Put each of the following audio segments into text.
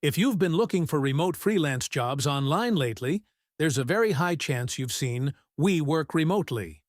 If you've been looking for remote freelance jobs online lately, there's a very high chance you've seen We Work Remotely.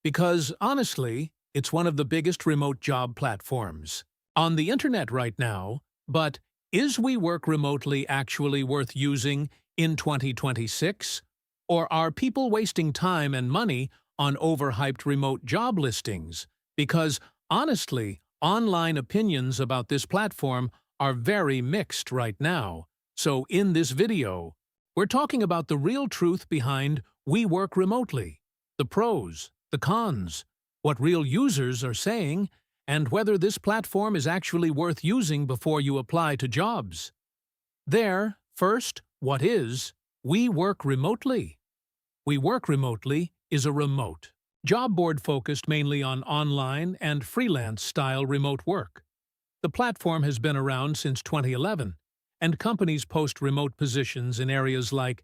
Because, honestly, it's one of the biggest remote job platforms on the internet right now. But is We Work Remotely actually worth using in 2026? Or are people wasting time and money on overhyped remote job listings? Because, honestly, online opinions about this platform are very mixed right now. So in this video, we're talking about the real truth behind We Work Remotely, the pros, the cons, what real users are saying, and whether this platform is actually worth using before you apply to jobs. First, what is We Work Remotely? We Work Remotely is a remote job board focused mainly on online and freelance-style remote work. The platform has been around since 2011, and companies post remote positions in areas like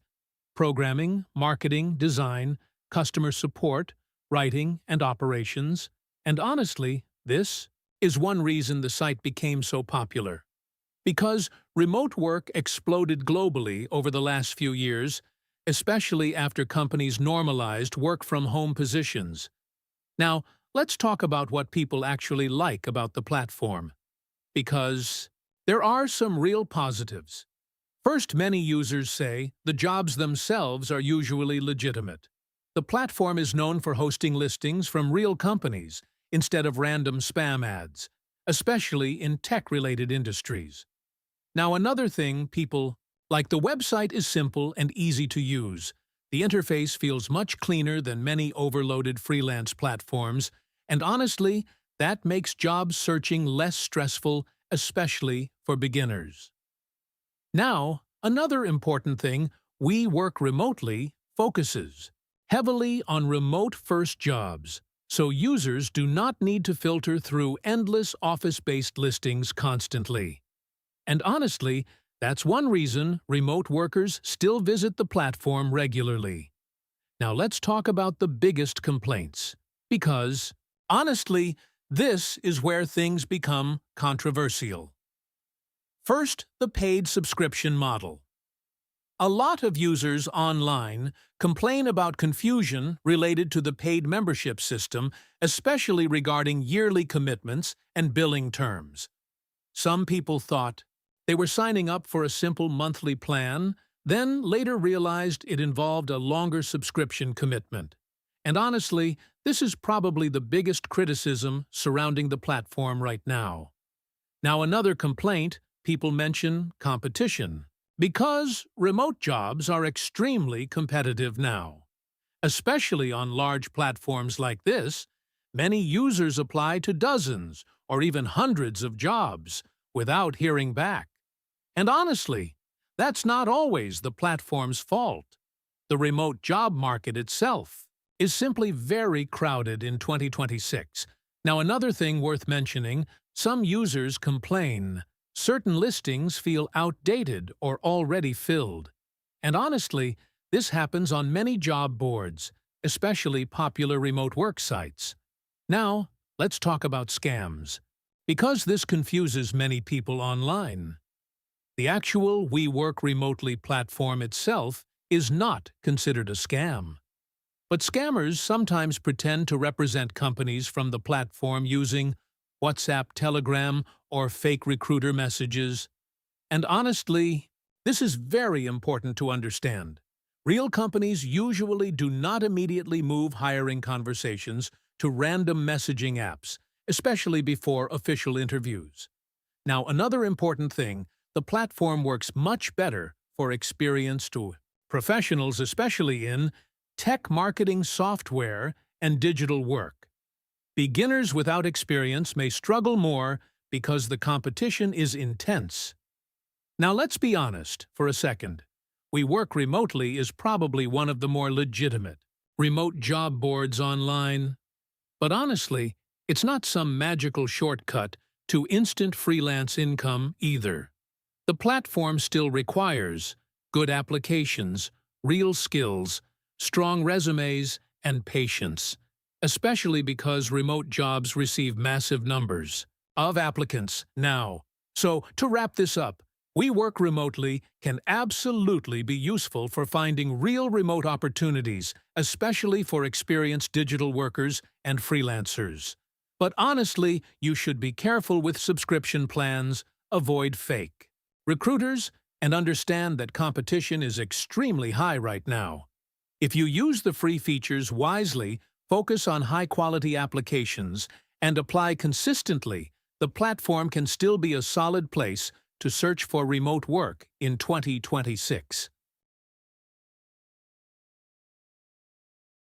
programming, marketing, design, customer support, writing, and operations. And honestly, this is one reason the site became so popular. Because remote work exploded globally over the last few years, especially after companies normalized work-from-home positions. Now, let's talk about what people actually like about the platform. Because there are some real positives. First, many users say the jobs themselves are usually legitimate. The platform is known for hosting listings from real companies instead of random spam ads, especially in tech-related industries. Now, another thing people like, the website is simple and easy to use. The interface feels much cleaner than many overloaded freelance platforms, and honestly, that makes job searching less stressful, especially for beginners. Now, another important thing, We Work Remotely focuses heavily on remote-first jobs, so users do not need to filter through endless office-based listings constantly. And honestly, that's one reason remote workers still visit the platform regularly. Now let's talk about the biggest complaints. Because, honestly, this is where things become controversial. First, the paid subscription model. A lot of users online complain about confusion related to the paid membership system, especially regarding yearly commitments and billing terms. Some people thought they were signing up for a simple monthly plan, then later realized it involved a longer subscription commitment. And honestly, this is probably the biggest criticism surrounding the platform right now. Now, another complaint, people mention competition. Because remote jobs are extremely competitive now. Especially on large platforms like this, many users apply to dozens or even hundreds of jobs without hearing back. And honestly, that's not always the platform's fault. The remote job market itself is simply very crowded in 2026. Now, another thing worth mentioning, some users complain certain listings feel outdated or already filled. And honestly, this happens on many job boards, especially popular remote work sites. Now, let's talk about scams. Because this confuses many people online. The actual We Work Remotely platform itself is not considered a scam. But scammers sometimes pretend to represent companies from the platform using WhatsApp, Telegram, or fake recruiter messages. And honestly, this is very important to understand. Real companies usually do not immediately move hiring conversations to random messaging apps, especially before official interviews. Now, another important thing, the platform works much better for experienced professionals, especially in tech marketing software and digital work. Beginners without experience may struggle more because the competition is intense. Now let's be honest for a second. We Work Remotely is probably one of the more legitimate remote job boards online. But honestly, it's not some magical shortcut to instant freelance income either. The platform still requires good applications, real skills, strong resumes, and patience, especially because remote jobs receive massive numbers of applicants now. So, to wrap this up, We Work Remotely can absolutely be useful for finding real remote opportunities, especially for experienced digital workers and freelancers. But honestly, you should be careful with subscription plans, avoid fake recruiters, and understand that competition is extremely high right now. If you use the free features wisely, focus on high-quality applications, and apply consistently, the platform can still be a solid place to search for remote work in 2026.